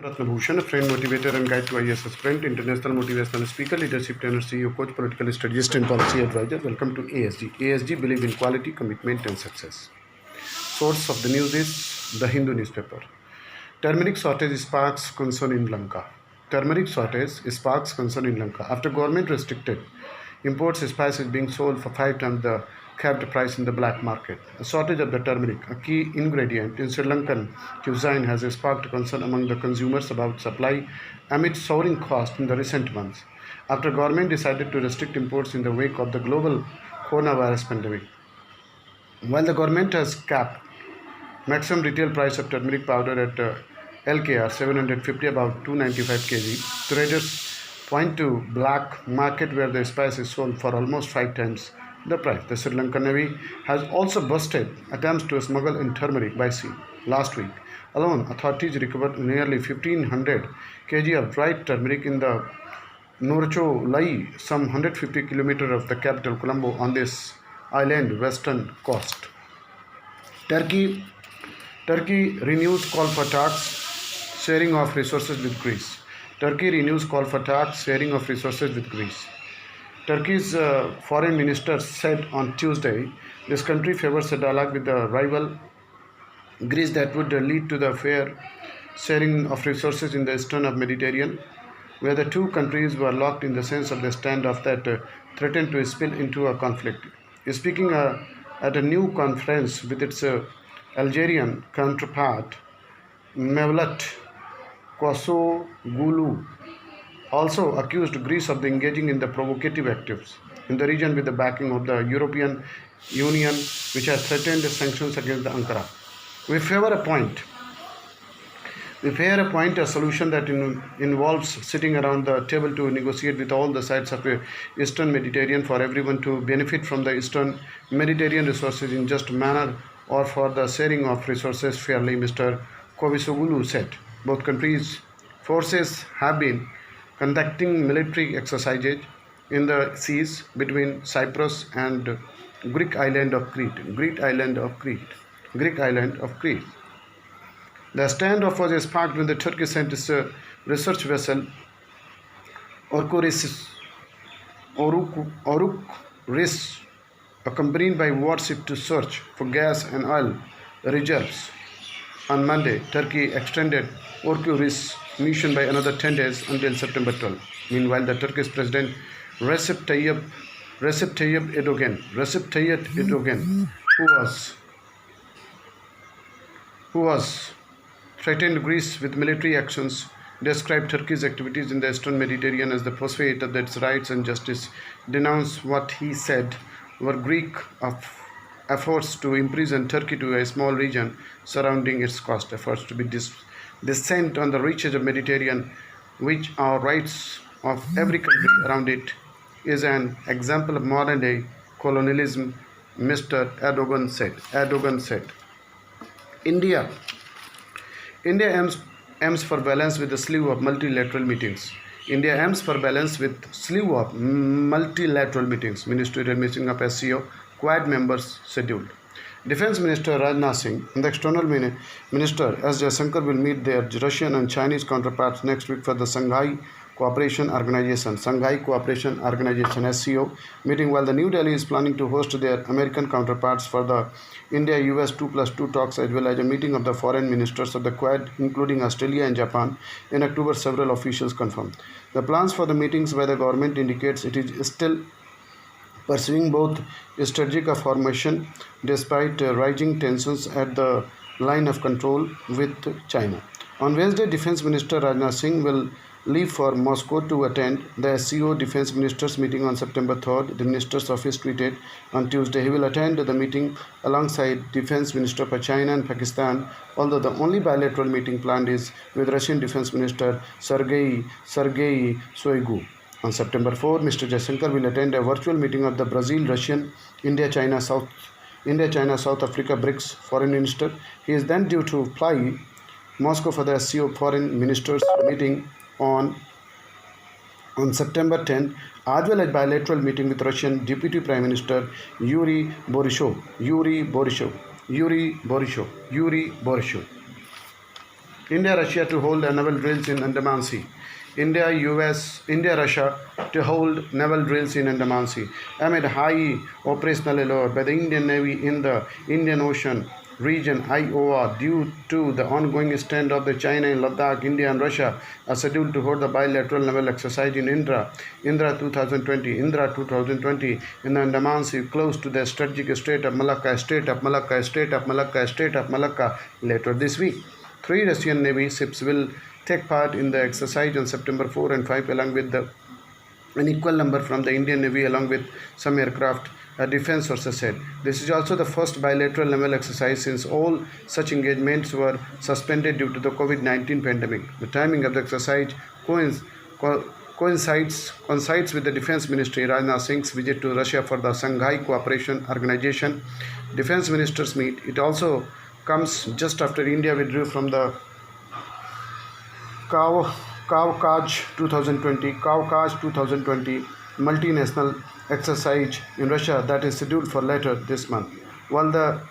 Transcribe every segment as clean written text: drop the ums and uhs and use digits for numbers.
Ratnabhushan, a friend, motivator, and guide to IAS aspirant, international motivational speaker, leadership trainer, CEO, coach, political strategist, and policy advisor. Welcome to ASG. ASG believe in quality, commitment, and success. Source of the news is the Hindu newspaper. Turmeric shortage sparks concern in Lanka. Turmeric shortage sparks concern in Lanka after government restricted imports. Spice is being sold for 5 times the capped price in the black market. A shortage of the turmeric, a key ingredient in Sri Lankan cuisine, has sparked concern among the consumers about supply amid soaring costs in the recent months, after government decided to restrict imports in the wake of the global coronavirus pandemic. While the government has capped maximum retail price of turmeric powder at LKR 750, about 295 kg, traders point to black market where the spice is sold for almost 5 times the price. The Sri Lankan Navy has also busted attempts to smuggle in turmeric by sea. Last week alone, authorities recovered nearly 1500 kg of dried turmeric in the Norcho Lai, some 150 km of the capital Colombo, on this island western coast. Turkey renews call for talks, sharing of resources with Greece. Turkey renews call for talks, sharing of resources with Greece. Turkey's foreign minister said on Tuesday this country favors a dialogue with the rival Greece that would lead to the fair sharing of resources in the eastern of Mediterranean, where the two countries were locked in the sense of the standoff that threatened to spill into a conflict. Speaking at a new conference with its Algerian counterpart, Mevlut Cavusoglu also accused Greece of engaging in the provocative activities in the region with the backing of the European Union, which has threatened sanctions against Ankara. We favor a solution that involves sitting around the table to negotiate with all the sides of the Eastern Mediterranean for everyone to benefit from the Eastern Mediterranean resources in just manner, or for the sharing of resources fairly, Mr. Cavusoglu said. Both countries' forces have been conducting military exercises in the seas between Cyprus and Greek island of Crete. The standoff was sparked when the Turkey sent its research vessel Orukris, accompanied by warship, to search for gas and oil reserves. On Monday, Turkey extended Orukris' mission by another 10 days until September 12. Meanwhile, the Turkish President Recep Tayyip Erdogan, who was threatened Greece with military actions, described Turkey's activities in the Eastern Mediterranean as the pursuit of its rights and justice, denounced what he said were Greek efforts to imprison Turkey to a small region surrounding its coast, efforts to be descent on the reaches of Mediterranean, which are rights of every country around it, is an example of modern-day colonialism, Mr. Erdogan said. India aims for balance with a slew of multilateral meetings. Ministerial meeting of SCO Quad members scheduled. Defense Minister Rajnath Singh and the External Minister S. Jaishankar will meet their Russian and Chinese counterparts next week for the Shanghai Cooperation Organization SCO meeting, while the New Delhi is planning to host their American counterparts for the India-US 2+2 talks, as well as a meeting of the foreign ministers of the Quad, including Australia and Japan, in October, several officials confirmed. The plans for the meetings by the government indicates it is still pursuing both strategic formation despite rising tensions at the line of control with China. On Wednesday, Defense Minister Rajnath Singh will leave for Moscow to attend the SCO Defense Ministers meeting on September 3rd. The Minister's office tweeted on Tuesday he will attend the meeting alongside Defense Minister for China and Pakistan, although the only bilateral meeting planned is with Russian Defense Minister Sergei Shoigu. On September 4, Mr. Jaishankar will attend a virtual meeting of the Brazil, Russian, India, China, South Africa BRICS foreign minister. He is then due to fly Moscow for the SCO foreign ministers meeting on September 10, as well as bilateral meeting with Russian Deputy Prime Minister Yuri Borisov. India-Russia to hold naval drills in Andaman Sea. India-Russia to hold naval drills in Andaman Sea amid high operational alert by the Indian Navy in the Indian Ocean region. IOR, due to the ongoing stand of the China in Ladakh, India and Russia are scheduled to hold the bilateral naval exercise in Indra 2020 in the Andaman Sea, close to the strategic Strait of Malacca later this week. 3 Russian Navy ships will take part in the exercise on September 4 and 5, along with an equal number from the Indian Navy, along with some aircraft, defense sources said. This is also the first bilateral naval exercise since all such engagements were suspended due to the COVID-19 pandemic. The timing of the exercise coincides with the Defense Ministry Rajnath Singh's visit to Russia for the Shanghai Cooperation Organization Defense Ministers meet. It also comes just after India withdrew from the Caucasus 2020 multinational exercise in Russia that is scheduled for later this month. While the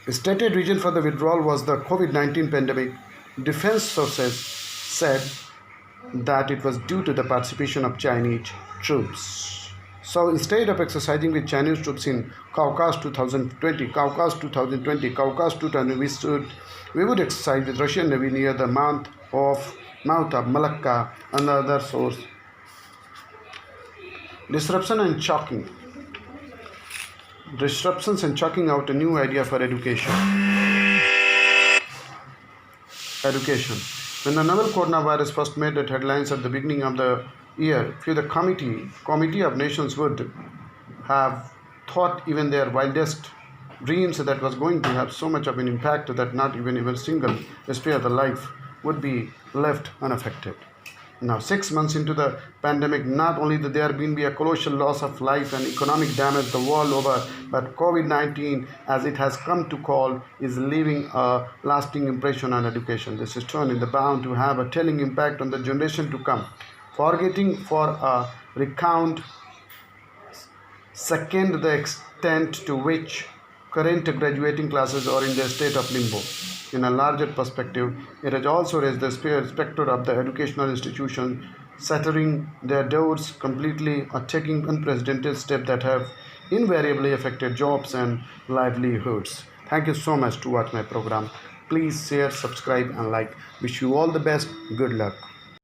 stated reason for the withdrawal was the COVID-19 pandemic, defense sources said that it was due to the participation of Chinese troops. So instead of exercising with Chinese troops in Caucasus 2020, we would exercise with Russian Navy near the mouth of Malacca. Another source. Disruptions and chalking out a new idea for education. When the novel coronavirus first made the headlines at the beginning of the year, few the committee of nations would have thought even their wildest dreams that was going to have so much of an impact that not even a single sphere of the life would be left unaffected. Now, 6 months into the pandemic, not only that there been a colossal loss of life and economic damage the world over, but COVID-19, as it has come to call, is leaving a lasting impression on education. This is turned in the bound to have a telling impact on the generation to come. Forgetting for a recount, second, the extent to which current graduating classes are in the state of limbo. In a larger perspective, it has also raised the specter of the educational institutions shattering their doors completely or taking unprecedented steps that have invariably affected jobs and livelihoods. Thank you so much to watch my program. Please share, subscribe and like. Wish you all the best. Good luck.